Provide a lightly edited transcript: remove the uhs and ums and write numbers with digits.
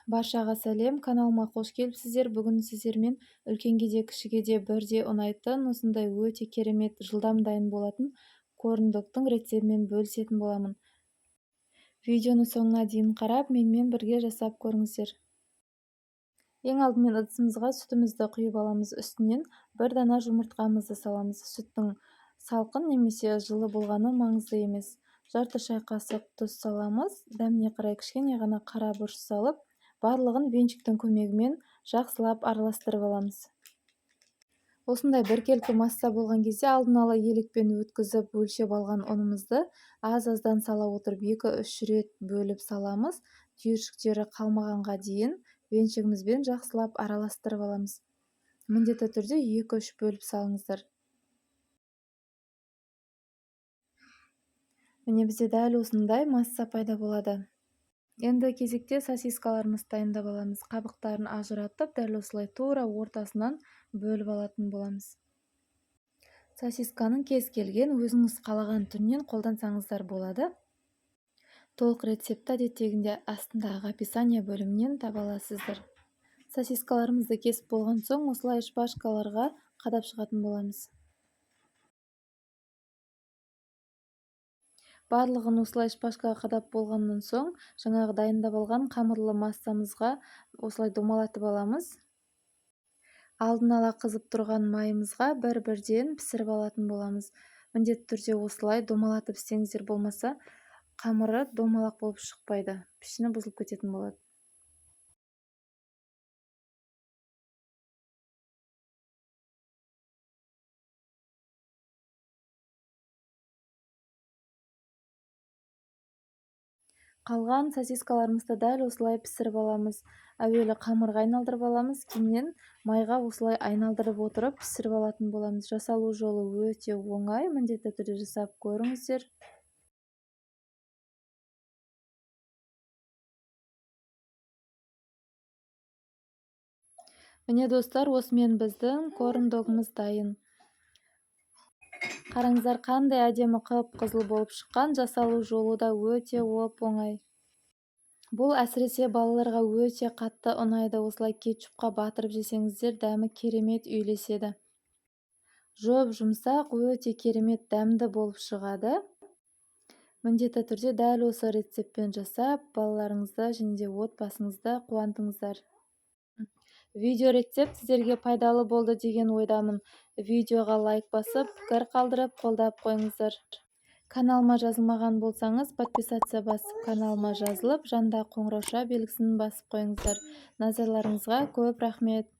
Баршаға сәлем, каналыма қош келіпсіздер. Бүгін сіздермен үлкенге де кішіге де бірдей ұнайтын, осындай өте керемет, жылдам дайын болатын корндоктың рецептімен бөлісетін боламын. Видеоны соңына дейін қарап, менімен бірге жасап көріңіздер. Ең алдымен ыдысымызға сүтімізді құйып аламыз, үстінен бір дана жұмыртқамызды саламыз. Сүттің салқын немесе жылы болғаны маңызды емес. Жарты шай қасық тұз саламыз. Дәміне қарай кішкене ғана қара бұрыш салып, барлығын венчиктің көмегімен жақсылап араластырып аламыз. Осындай біркелкі масса болған кезде алдын ала елекпен өткізіп өлшеп алған ұнымызды аз-аздан сала отырып 2-3 рет бөліп саламыз. Түйіршіктері қалмағанға дейін венчигімізбен жақсылап араластырып аламыз. Міндетті түрде 2-3 бөліп салыңыздар. Міне бізде дәл осындай масса пайда болады. Енді кезекте сосискаларымызды дайындап аламыз. Қабықтарын ажыратып, дәл осылай тура ортасынан бөліп алатын боламыз. Сосисканың кез келген өзіңіз қалаған түрінен қолдансаңыздар болады. Толық рецепті әдеттегінде астындағы описание бөлімінен таба аласыздар. Сосискаларымызды кесіп болған соң, осылай шпажкаларға қадап шығатын боламыз. Барлығын осылай шпажкаға қадап болғаннан соң, жаңағы дайындап алған қамырлы массамызға осылай домалатып аламыз. Алдын ала қызып тұрған майымызға бір-бірден пісіріп алатын боламыз. Міндетті түрде осылай домалатып істеңіздер, болмаса қамыры домалақ болып шықпайды, пішіні бұзылып кететін болады. Қалған сосискаларымызды дәл осылай пісіріп аламыз. Әуелі қамырға айналдырып аламыз, кейіннен майға осылай айналдырып отырып пісіріп алатын боламыз. Жасалу жолы өте оңай, міндетті түрде жасап көріңіздер. Міне достар, осымен біздің корндогымыз дайын. Қараңыздар, қандай әдемі қып-қызыл болып шыққан, жасалу жолы да өте оп-оңай. Бұл әсіресе балаларға өте қатты ұнайды. Осылай кетчупқа батырып жесеңіздер, дәмі керемет үйлеседі. Жұмсақ, өте керемет дәмді болып шығады. Міндетті түрде дәл осы рецептпен жасап, балаларыңызды және де отбасыңызды қуантыңыздар. Видео рецепт сіздерге пайдалы болды деген ойдамын. Видеоға лайк басып, пікір қалдырып, қолдап қойыңыздар. Каналыма жазылмаған болсаңыз, подписация басып, каналыма жазылып, жанда қоңырауша белгісін басып қойыңыздар. Назарларыңызға көп рахмет.